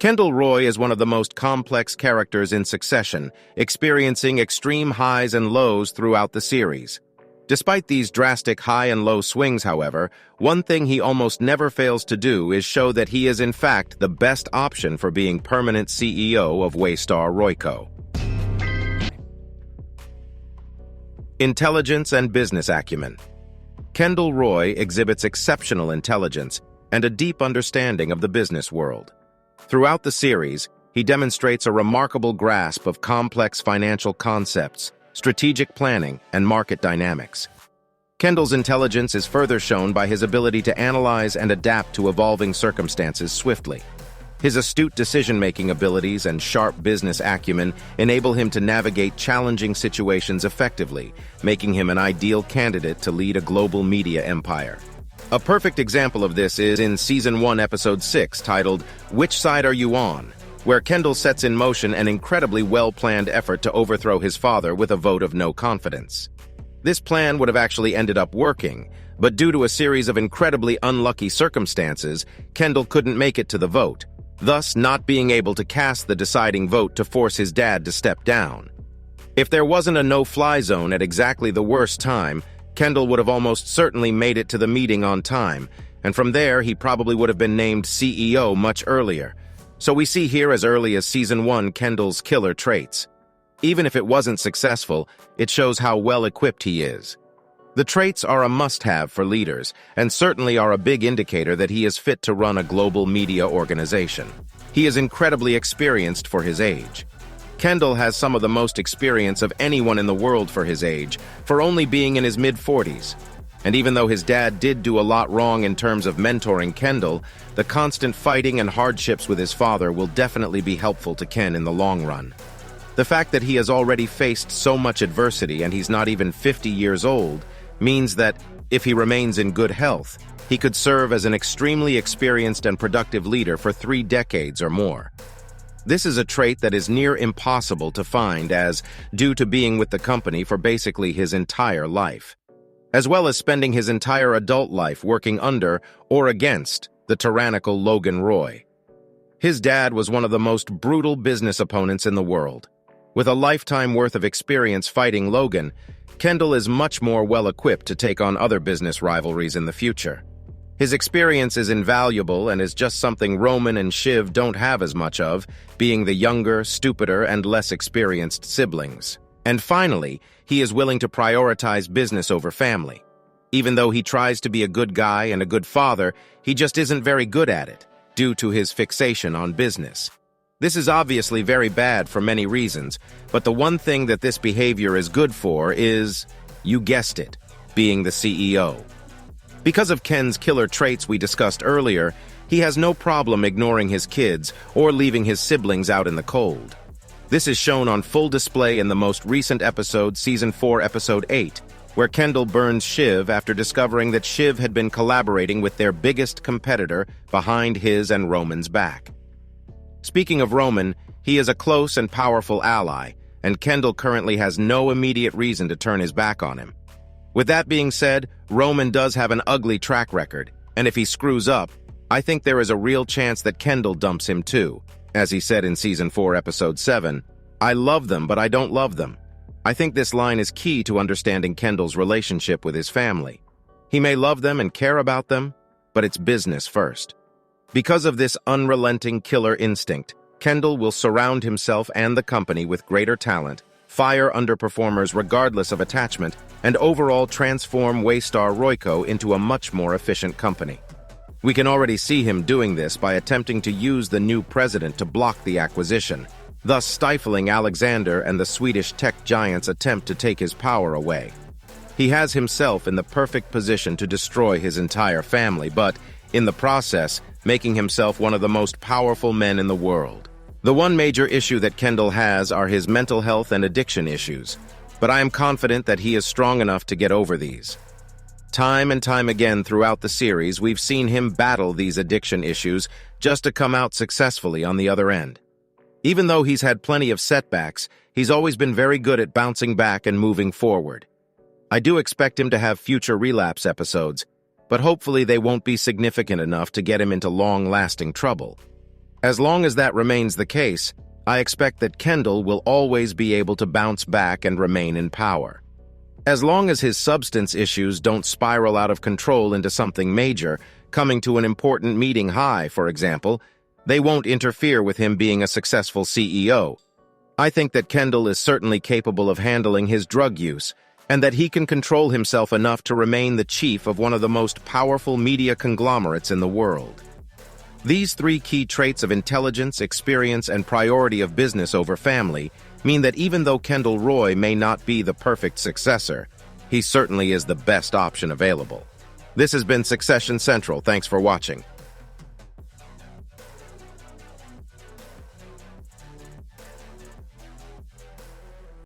Kendall Roy is one of the most complex characters in Succession, experiencing extreme highs and lows throughout the series. Despite these drastic high and low swings, however, one thing he almost never fails to do is show that he is in fact the best option for being permanent CEO of Waystar Royco. Intelligence and business acumen. Kendall Roy exhibits exceptional intelligence and a deep understanding of the business world. Throughout the series, he demonstrates a remarkable grasp of complex financial concepts, strategic planning, and market dynamics. Kendall's intelligence is further shown by his ability to analyze and adapt to evolving circumstances swiftly. His astute decision-making abilities and sharp business acumen enable him to navigate challenging situations effectively, making him an ideal candidate to lead a global media empire. A perfect example of this is in Season 1, Episode 6, titled, "Which Side Are You On?", where Kendall sets in motion an incredibly well-planned effort to overthrow his father with a vote of no confidence. This plan would have actually ended up working, but due to a series of incredibly unlucky circumstances, Kendall couldn't make it to the vote, thus not being able to cast the deciding vote to force his dad to step down. If there wasn't a no-fly zone at exactly the worst time, Kendall would have almost certainly made it to the meeting on time, and from there he probably would have been named CEO much earlier. So we see here as early as Season 1 Kendall's killer traits. Even if it wasn't successful, it shows how well-equipped he is. The traits are a must-have for leaders, and certainly are a big indicator that he is fit to run a global media organization. He is incredibly experienced for his age. Kendall has some of the most experience of anyone in the world for his age, for only being in his mid-40s. And even though his dad did do a lot wrong in terms of mentoring Kendall, the constant fighting and hardships with his father will definitely be helpful to Ken in the long run. The fact that he has already faced so much adversity and he's not even 50 years old means that, if he remains in good health, he could serve as an extremely experienced and productive leader for 3 decades or more. This is a trait that is near impossible to find as due to being with the company for basically his entire life, as well as spending his entire adult life working under or against the tyrannical Logan Roy. His dad was one of the most brutal business opponents in the world. With a lifetime worth of experience fighting Logan, Kendall is much more well-equipped to take on other business rivalries in the future. His experience is invaluable and is just something Roman and Shiv don't have as much of, being the younger, stupider, and less experienced siblings. And finally, he is willing to prioritize business over family. Even though he tries to be a good guy and a good father, he just isn't very good at it, due to his fixation on business. This is obviously very bad for many reasons, but the one thing that this behavior is good for is, you guessed it, being the CEO. Because of Ken's killer traits we discussed earlier, he has no problem ignoring his kids or leaving his siblings out in the cold. This is shown on full display in the most recent episode, Season 4, Episode 8, where Kendall burns Shiv after discovering that Shiv had been collaborating with their biggest competitor behind his and Roman's back. Speaking of Roman, he is a close and powerful ally, and Kendall currently has no immediate reason to turn his back on him. With that being said, Roman does have an ugly track record, and if he screws up, I think there is a real chance that Kendall dumps him too. As he said in Season 4, Episode 7, "I love them, but I don't love them." I think this line is key to understanding Kendall's relationship with his family. He may love them and care about them, but it's business first. Because of this unrelenting killer instinct, Kendall will surround himself and the company with greater talent, fire underperformers regardless of attachment, and overall transform Waystar Royco into a much more efficient company. We can already see him doing this by attempting to use the new president to block the acquisition, thus stifling Alexander and the Swedish tech giant's attempt to take his power away. He has himself in the perfect position to destroy his entire family, but, in the process, making himself one of the most powerful men in the world. The one major issue that Kendall has are his mental health and addiction issues, but I am confident that he is strong enough to get over these. Time and time again throughout the series, we've seen him battle these addiction issues just to come out successfully on the other end. Even though he's had plenty of setbacks, he's always been very good at bouncing back and moving forward. I do expect him to have future relapse episodes, but hopefully they won't be significant enough to get him into long-lasting trouble. As long as that remains the case, I expect that Kendall will always be able to bounce back and remain in power. As long as his substance issues don't spiral out of control into something major, coming to an important meeting high, for example, they won't interfere with him being a successful CEO. I think that Kendall is certainly capable of handling his drug use, and that he can control himself enough to remain the chief of one of the most powerful media conglomerates in the world. These three key traits of intelligence, experience, and priority of business over family mean that even though Kendall Roy may not be the perfect successor, he certainly is the best option available. This has been Succession Central. Thanks for watching.